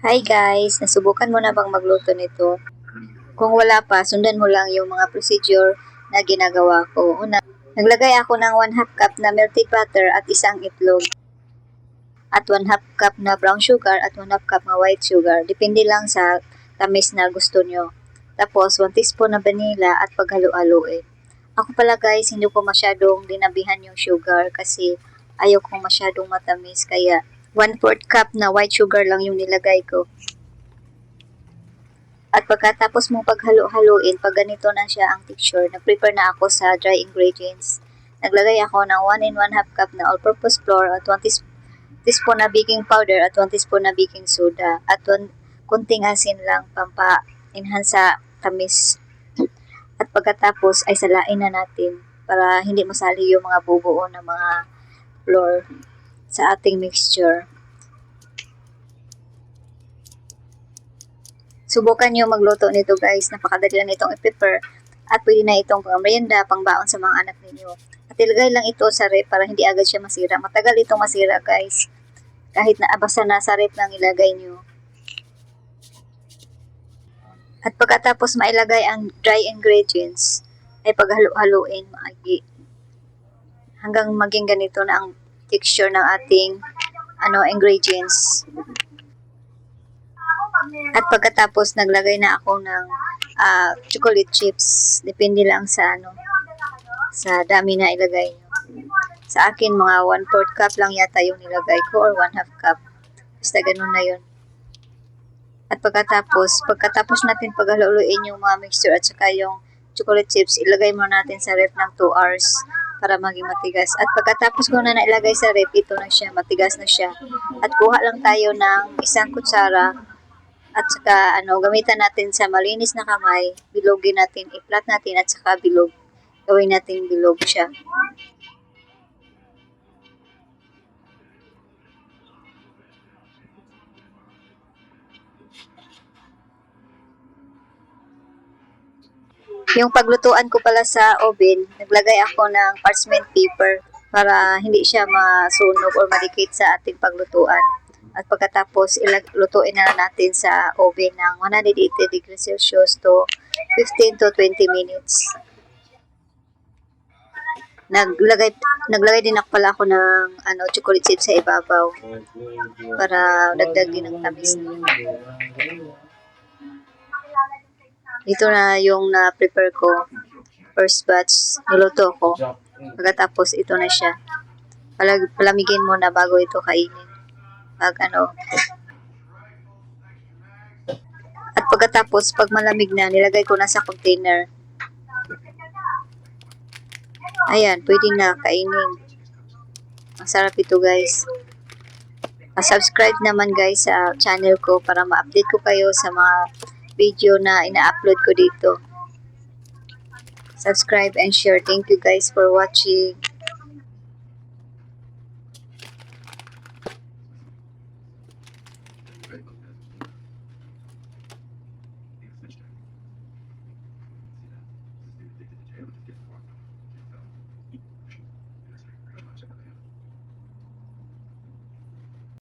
Hi guys! Nasubukan mo na bang magluto nito? Kung wala pa, sundan mo lang yung mga procedure na ginagawa ko. Una, naglagay ako ng 1/2 cup na melted butter at isang itlog. At 1/2 cup na brown sugar at 1/2 cup na white sugar. Depende lang sa tamis na gusto nyo. Tapos, 1 teaspoon na vanilla at paghalo-haloin. Ako pala guys, hindi ko masyadong dinabihan yung sugar kasi ayaw kong masyadong matamis. Kaya 1/4 cup na white sugar lang yung nilagay ko. At pagkatapos mong paghalo-haloin, pag ganito na siya ang texture, nag-prepare na ako sa dry ingredients. Naglagay ako ng 1 and 1/2 cup na all-purpose flour at 1 teaspoon na baking powder at 1 teaspoon na baking soda at 1 kunting asin lang pampa-enhance sa tamis. At pagkatapos ay salain na natin para hindi masali yung mga bubuo na mga flour sa ating mixture. Subukan nyo magluto nito guys. Napakadali lang itong i-prepare at pwede na itong pang-merienda, pang-baon sa mga anak ninyo. At ilagay lang ito sa rep para hindi agad siya masira. Matagal itong masira guys. Kahit na basta nasa rep lang ilagay nyo. At pagkatapos mailagay ang dry ingredients, ay paghalo-haloin maigi. Hanggang maging ganito na ang texture ng ating ingredients. At pagkatapos naglagay na ako ng chocolate chips. Depende lang sa sa dami na ilagay nyo. Sa akin mga 1/4 cup lang yata yung nilagay ko or 1/2 cup. Basta ganun na yun. At pagkatapos natin paghalo-haloin yung mga mixture at saka yung chocolate chips, ilagay mo natin sa ref ng 2 hours para maging matigas. At pagkatapos ko na nailagay sa ref, ito na siya, matigas na siya. At kuha lang tayo ng isang kutsara at saka gamitan natin sa malinis na kamay, bilogin natin, i-flat natin at saka bilog. Gawin natin bilog siya. Yung paglutuan ko pala sa oven, naglagay ako ng parchment paper para hindi siya masunog or madikit sa ating paglutuan. At pagkatapos, lutuin na natin sa oven ng 180 degrees Celsius to 15 to 20 minutes. Naglagay din pala ako ng chocolate chips sa ibabaw para dagdag din ng tamis. Ito na yung na-prepare ko. First batch, niluto ko. Pagkatapos, ito na siya. Palamigin mo na bago ito kainin. At pagkatapos, pag malamig na, nilagay ko na sa container. Ayan, pwede na kainin. Ang sarap ito guys. Subscribe naman guys sa channel ko para ma-update ko kayo sa mga video na ina-upload ko dito. Subscribe and share. Thank you guys for watching.